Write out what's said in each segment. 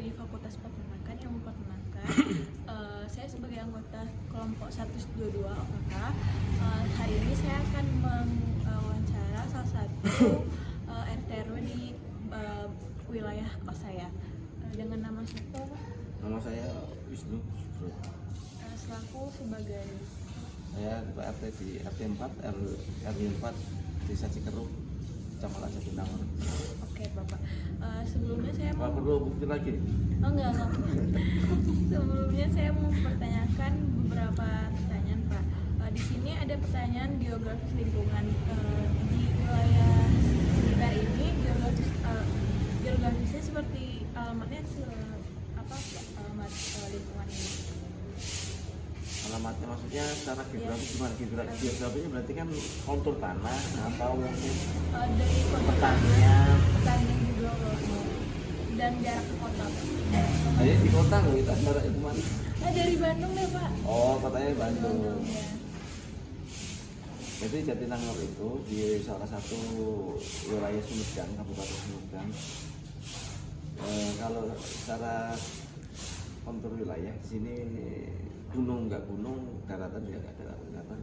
dari Fakultas Peternakan yang memperkenalkan. Saya sebagai anggota kelompok 122 OKK. Hari ini saya akan mewawancara salah satu RT RW di wilayah kos saya. Dengan nama siapa? Nama saya Wisnu. Selaku sebagai Saya Ketua RT di RT 4 RW 4 Desa Cikeruk, Kecamatan Jatinangor. Oke Bapak. Sebelumnya saya Pak perlu bukti lagi? enggak. Sebelumnya saya mau mempertanyakan beberapa pertanyaan Pak. Di sini ada pertanyaan geografis lingkungan. Di wilayah sekitar ini geografisnya seperti alamatnya apa alamat lingkungan ini? Alamatnya maksudnya secara geografis gimana? Geografisnya berarti kan kontur tanah atau mungkin Dari kota pertanian. pertanian juga dan jarak ke kota. Ayo di kota nggak kita secara itu mana? Dari Bandung deh Pak. Oh, kotanya Bandung. Ya. Jadi Jatinangor itu di salah satu wilayah Sumedang, Kabupaten Sumedang. Kalau secara kontur wilayah di sini gunung nggak gunung, daratan juga nggak daratan.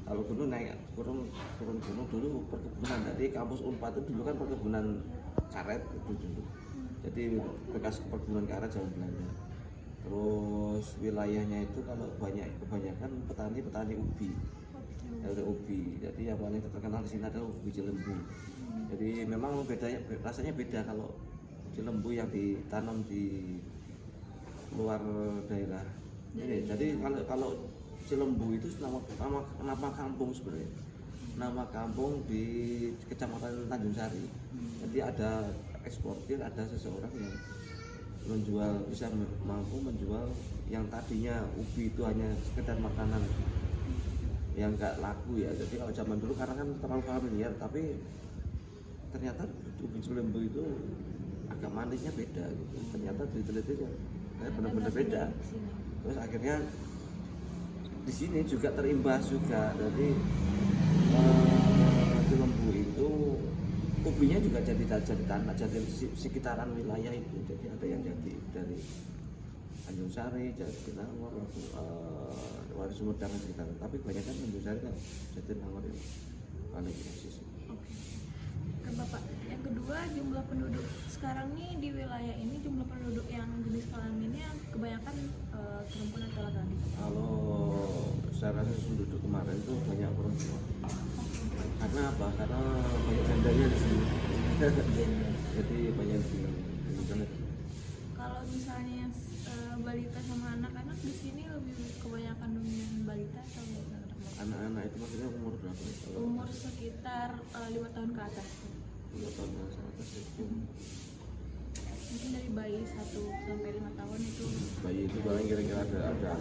Kalau gunung naik turun gunung dulu perkebunan. Jadi kampus Unpad itu dulu kan perkebunan karet itu dulu. Jadi bekas perkebunan karet zaman Belanda. Terus wilayahnya itu kalau kebanyakan petani ubi. Ada ubi. Jadi yang paling terkenal di sini adalah ubi Cilembu. Jadi memang rasanya beda kalau Cilembu yang ditanam di luar daerah. Jadi kalau Cilembu itu nama kampung sebenarnya. Nama kampung di Kecamatan Tanjung Sari. Jadi ada eksportir, ada seseorang yang bisa mampu menjual yang tadinya ubi itu hanya sekedar makanan yang nggak laku ya. Jadi kalau zaman dulu karena kan terlalu familiar, tapi ternyata ubi Cilembu itu agak manisnya beda gitu. Ternyata diteliti benar-benar beda. Terus akhirnya di sini juga terimbas juga dari Cilembu itu ubinya juga jadi tanah, jadi sekitaran wilayah itu. Jadi ada yang jadi dari Tanjung Sari, Jatinangor, Waru Sumedang dan sekitar. Tapi kebanyakan Tanjung Sari kan Jatinangor yang paling eksis. Oke Bapak, yang kedua jumlah penduduk sekarang nih di wilayah ini, jumlah penduduk yang jenis kelaminnya yang kebanyakan perempuan atau laki-laki? Kalau secara penduduk kemarin itu banyak perempuan. Karena apa? Karena banyak jandanya di sini. Jadi banyak di sana. Kalau misalnya balita sama anak-anak di sini lebih kebanyakan dominan balita atau Anak-anak itu maksudnya umur berapa? umur sekitar 5 tahun ke atas. 5 tahun ke atas itu. Mungkin dari bayi 1 sampai 5 tahun itu. Bayi itu paling kira-kira ada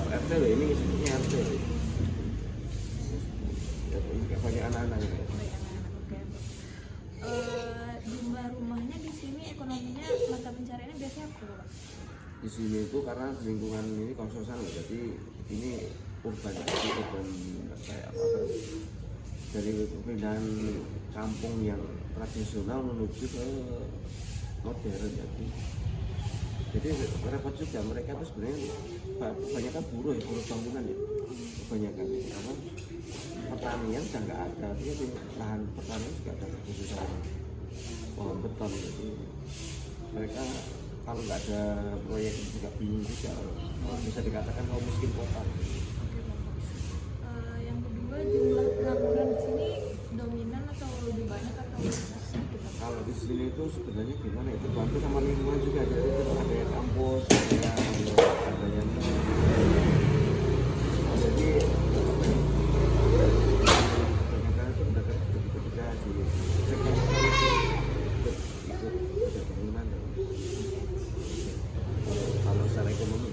RT ini isinya RT. Ya, banyak anak-anaknya. Baik anak-anak, oke. Jumlah rumahnya di sini ekonominya mata pencariannya biasanya apa Pak? Di sini itu karena lingkungan ini kos-kosan, jadi ini urban kayak apa kan? Dari perpindahan kampung yang tradisional menuju ke modern jadi repot juga. Mereka itu sebenarnya kebanyakan buruh bangunan ya, kebanyakan karena pertanian sudah nggak ada, jadi lahan pertanian juga ada khususnya pohon beton. Jadi mereka kalau nggak ada proyek juga bingung juga, bisa dikatakan kaum miskin kota. Yang kedua jumlah pengangguran di sini dominan atau lebih banyak atau sedikit? Kalau di sini itu sebenarnya gimana itu bantu sama lingkungan juga, jadi itu ada kampus, ada yang jadi kebanyakan itu mendapat kerja di sektor ikut ada bangunan dan kalau secara ekonomi.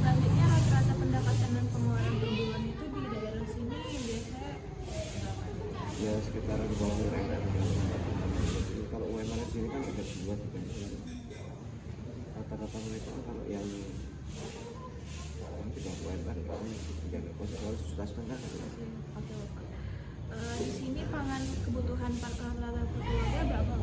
Selanjutnya rata-rata pendapatan dan pengeluaran per bulan itu di daerah sini biasanya berapa? Ya sekitar di bawah UMR. Kalau UMR di sini kan ada 2-3. Rata-rata mereka kalau yang di bawah UMR itu yang kalau 1,5 juta. Oke Bapak. Di sini pangan kebutuhan rata-rata per keluarga berapa?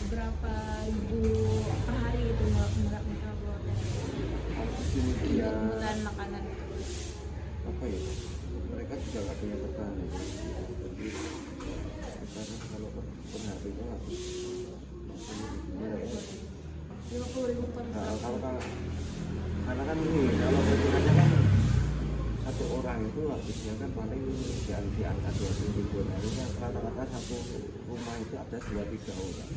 berapa ribu per hari itu mereka buat Kalau di sini dia kebutuhan makanan. apa ya, mereka juga nggak punya petani, jadi sekitar kalau per harinya habis 50.000 per nah, karena kan ini kalau hitungannya kan satu orang itu habisnya kan paling di angka 20.000. Nah, ini kan rata-rata satu rumah itu ada 2-3 orang,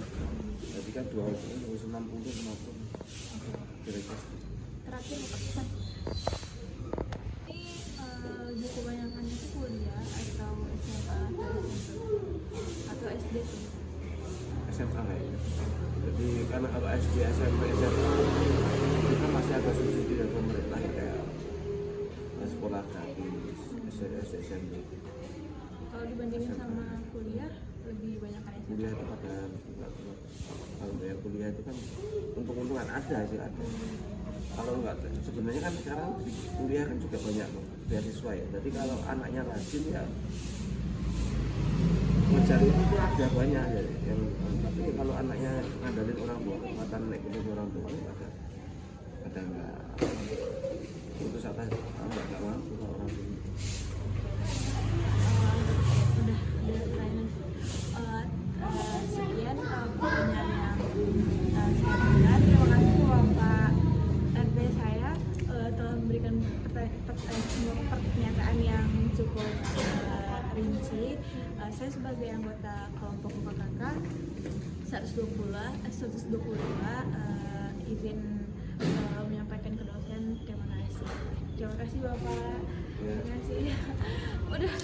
jadi kan 2 orang itu 60-50 kira-kira. terakhir Pak, ini buku banyakannya itu kuliah atau SMA atau SD tuh? SMA kayaknya. Jadi karena kalau SD, SMP, SMA kita masih ada subsidi dari pemerintah ya, kayak sekolah gratis, SMP. Kalau dibandingin sama kuliah lebih banyak kan SMA? Kuliah itu pada kalau bayar kuliah itu kan untung-untungan ada sih, ada. Kalau enggak, sebenarnya kan sekarang di kuliah kan juga banyak beasiswa ya. Jadi kalau anaknya rajin ya ngejar itu tuh ada banyak ya. Yang tapi kalau anaknya ngandalin orang tua, kekuatan naik ke orang tua itu ada enggak putus asa, enggak mampu kalau orang tua. Udah pertanyaan. Sekian pertanyaan yang saya berikan. Terima kasih Bapak RT saya telah memberikan pernyataan yang cukup rinci. Saya sebagai anggota kelompok UKKK 122 izin menyampaikan ke dosen. Terima kasih. Terima kasih Bapak. Terima kasih. Udah.